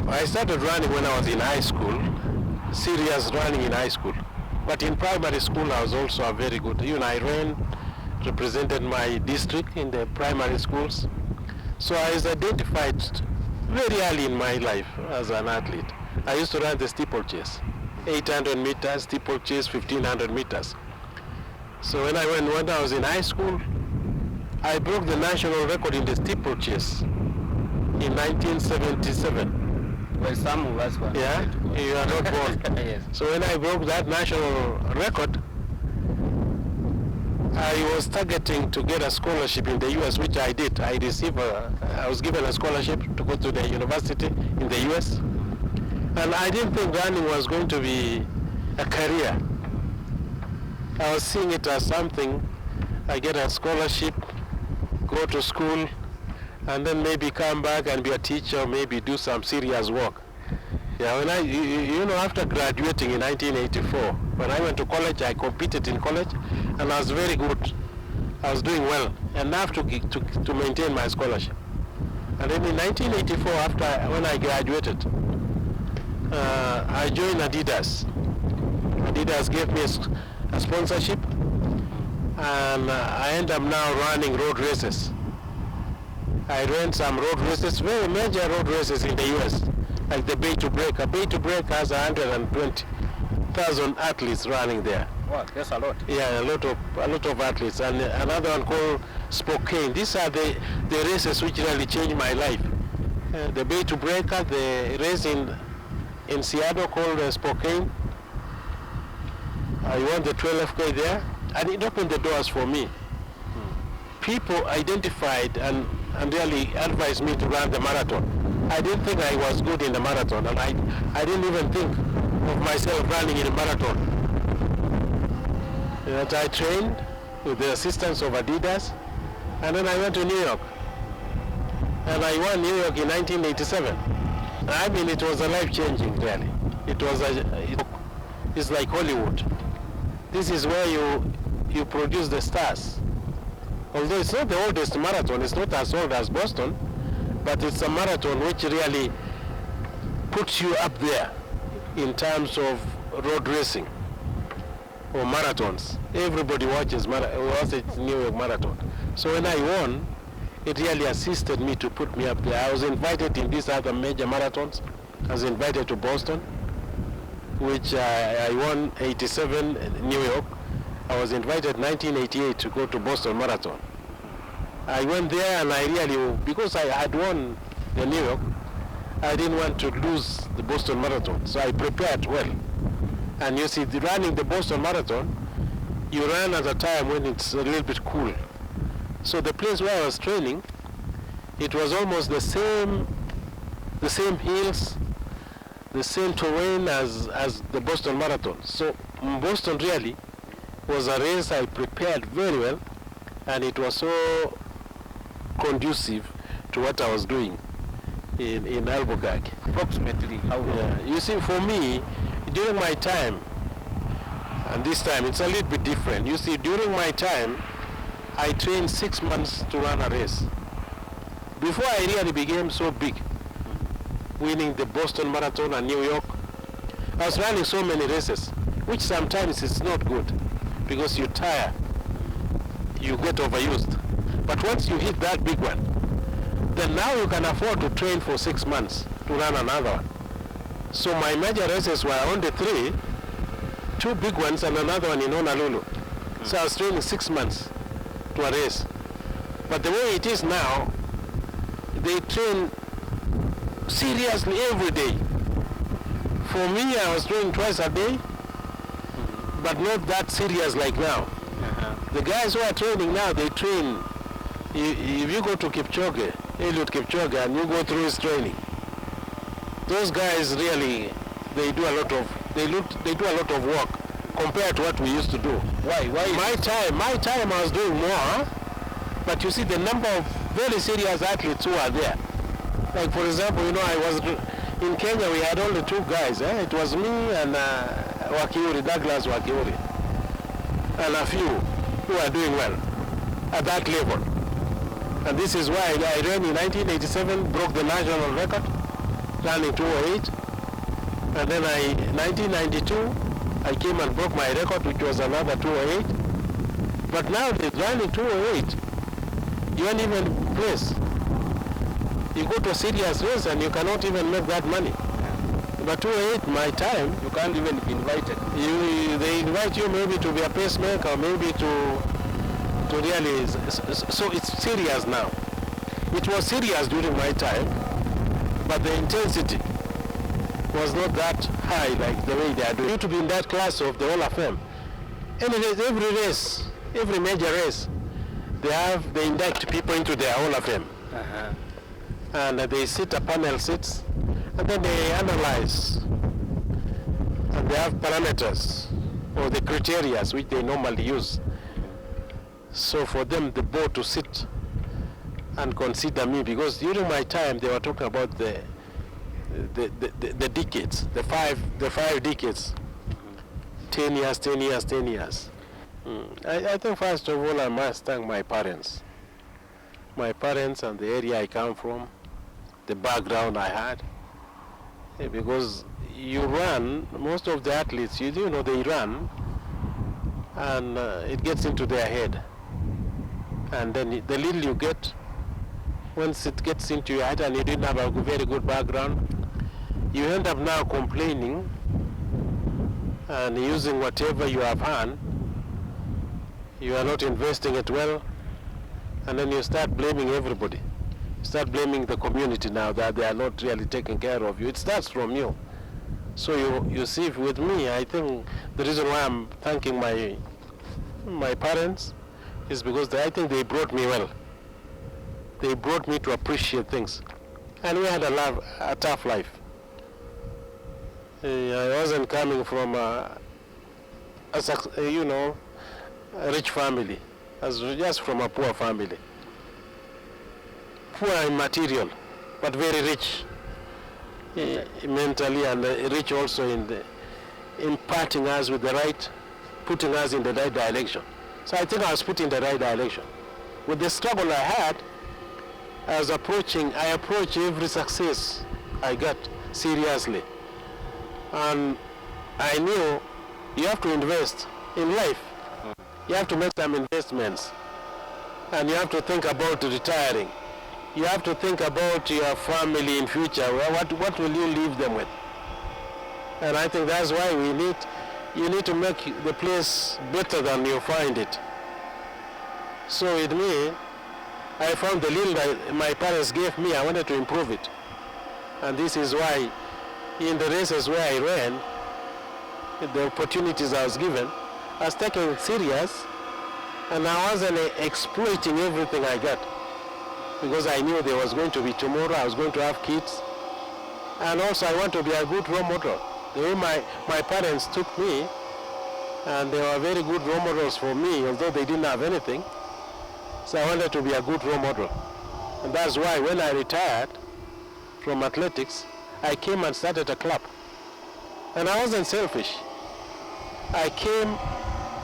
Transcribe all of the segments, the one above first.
I started running when I was in high school, serious running in high school. But in primary school, I was also a very good. I ran, represented my district in the primary schools. So I was identified very early in my life as an athlete. I used to run the steeplechase, 800 meters, steeplechase, 1500 meters. So when I was in high school, I broke the national record in the steeplechase in 1977. Well, some of us were. Yeah, you are not born. Yes. So when I broke that national record, I was targeting to get a scholarship in the US, which I did. I was given a scholarship to go to the university in the US. And I didn't think running was going to be a career. I was seeing it as something, I get a scholarship, go to school, and then maybe come back and be a teacher, maybe do some serious work. Yeah, when after graduating in 1984, when I went to college, I competed in college, and I was very good. I was doing well, enough to maintain my scholarship. And then in 1984, when I graduated, I joined Adidas. Adidas gave me a sponsorship, and I end up now running road races. I ran some road races, very major road races in the US, like the Bay to Break. A Bay to Break has 120,000 athletes running there. Wow, that's a lot. Yeah, a lot of athletes. And another one called Spokane. These are the races which really changed my life. The Bay to Breaker, the race in Seattle called Spokane. I won the 12K there, and it opened the doors for me. People identified and really advised me to run the marathon. I didn't think I was good in the marathon, and I didn't even think of myself running in a marathon. But I trained with the assistance of Adidas, and then I went to New York. And I won New York in 1987. I mean, it was a life-changing, really. It's like Hollywood. This is where you produce the stars. Although it's not the oldest marathon, it's not as old as Boston, but it's a marathon which really puts you up there in terms of road racing or marathons. Everybody watches New York Marathon. So when I won, it really assisted me to put me up there. I was invited in these other major marathons. I was invited to Boston, which I won 87 in New York. I was invited in 1988 to go to Boston Marathon. I went there, and I really, because I had won the New York, I didn't want to lose the Boston Marathon, so I prepared well. And you see, running the Boston Marathon, you run at a time when it's a little bit cool. So the place where I was training, it was almost the same hills, the same terrain as the Boston Marathon. So Boston really was a race I prepared very well, and it was so conducive to what I was doing in Albuquerque. Approximately how long? Yeah. You see, for me, during my time, and this time it's a little bit different. You see, during my time, I trained 6 months to run a race. Before I really became so big, winning the Boston Marathon and New York, I was running so many races, which sometimes is not good, because you tire, you get overused. But once you hit that big one, then now you can afford to train for 6 months to run another one. So my major races were only 3, 2 big ones and another one in Honolulu. So I was training 6 months to a race. But the way it is now, they train seriously every day. For me, I was training twice a day, but not that serious like now. The guys who are training now, they train. If you go to Kipchoge, Eliud Kipchoge, and you go through his training, those guys really, they do a lot of work compared to what we used to do. Why? My time I was doing more, but you see the number of very serious athletes who are there. Like for example, I was in Kenya. We had only 2 guys. It was me and Douglas Wakiuri, and a few who are doing well at that level. And this is why I ran in 1987, broke the national record. running 208. And then 1992, I came and broke my record, which was another 208. But now they're running 208. You can't even place. You go to a serious race and you cannot even make that money. But 208, my time, You can't even be invited. they invite you maybe to be a pacemaker, maybe to really, so it's serious now. It was serious during my time, but the intensity was not that high like the way they are doing. You to be in that class of the Hall of Fame. Anyways, every race, every major race, they induct people into their Hall of Fame. And they sit a panel sits, and then they analyze, and they have parameters or the criteria which they normally use. So for them, the board to sit and consider me, because during my time they were talking about the decades, the five decades, 10 years, 10 years, 10 years. I think first of all I must thank my parents and the area I come from, the background I had, because you run, most of the athletes, you know, they run, and it gets into their head, and then the little you get, once it gets into your head and you didn't have a very good background, you end up now complaining and using whatever you have earned. You are not investing it well, and then you start blaming everybody. You start blaming the community now that they are not really taking care of you. It starts from you. So you see, with me, I think the reason why I'm thanking my parents is because I think they brought me well. They brought me to appreciate things. And we had a tough life. I wasn't coming from a rich family. I was just from a poor family. Poor in material, but very rich mentally, and rich also in imparting us with the right, putting us in the right direction. So I think I was put in the right direction. With the struggle I had, I approach every success I got seriously. And I knew you have to invest in life. You have to make some investments. And you have to think about retiring. You have to think about your family in future. What will you leave them with? And I think that's why you need to make the place better than you find it. So with me, I found the little that my parents gave me, I wanted to improve it. And this is why in the races where I ran, the opportunities I was given, I was taking it serious, and I wasn't exploiting everything I got, because I knew there was going to be tomorrow, I was going to have kids, and also I want to be a good role model. The way my parents took me, and they were very good role models for me, although they didn't have anything. So I wanted to be a good role model. And that's why when I retired from athletics, I came and started a club. And I wasn't selfish.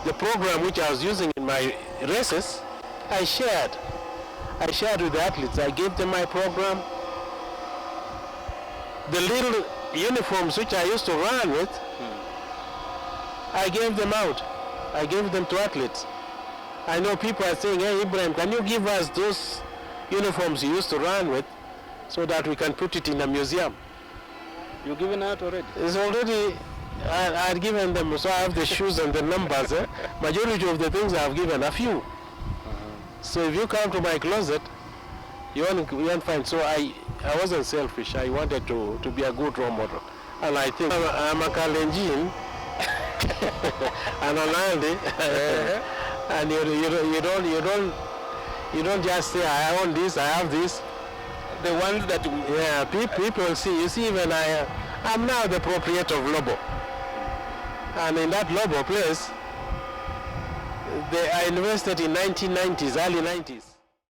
The program which I was using in my races, I shared with the athletes. I gave them my program. The little uniforms which I used to run with, I gave them out. I gave them to athletes. I know people are saying, hey Ibrahim, can you give us those uniforms you used to run with so that we can put it in a museum? You've given out already? It's already, I had given them, so I have the shoes and the numbers. Majority of the things I have given, a few. So if you come to my closet, you won't find. So I wasn't selfish. I wanted to be a good role model. And I think I'm a Kalenjin and an Aldi. And you don't just say I own this, I have this. The ones that people see. You see, even I'm now the proprietor of Lobo, and in that Lobo place, I invested in 1990s, early 90s.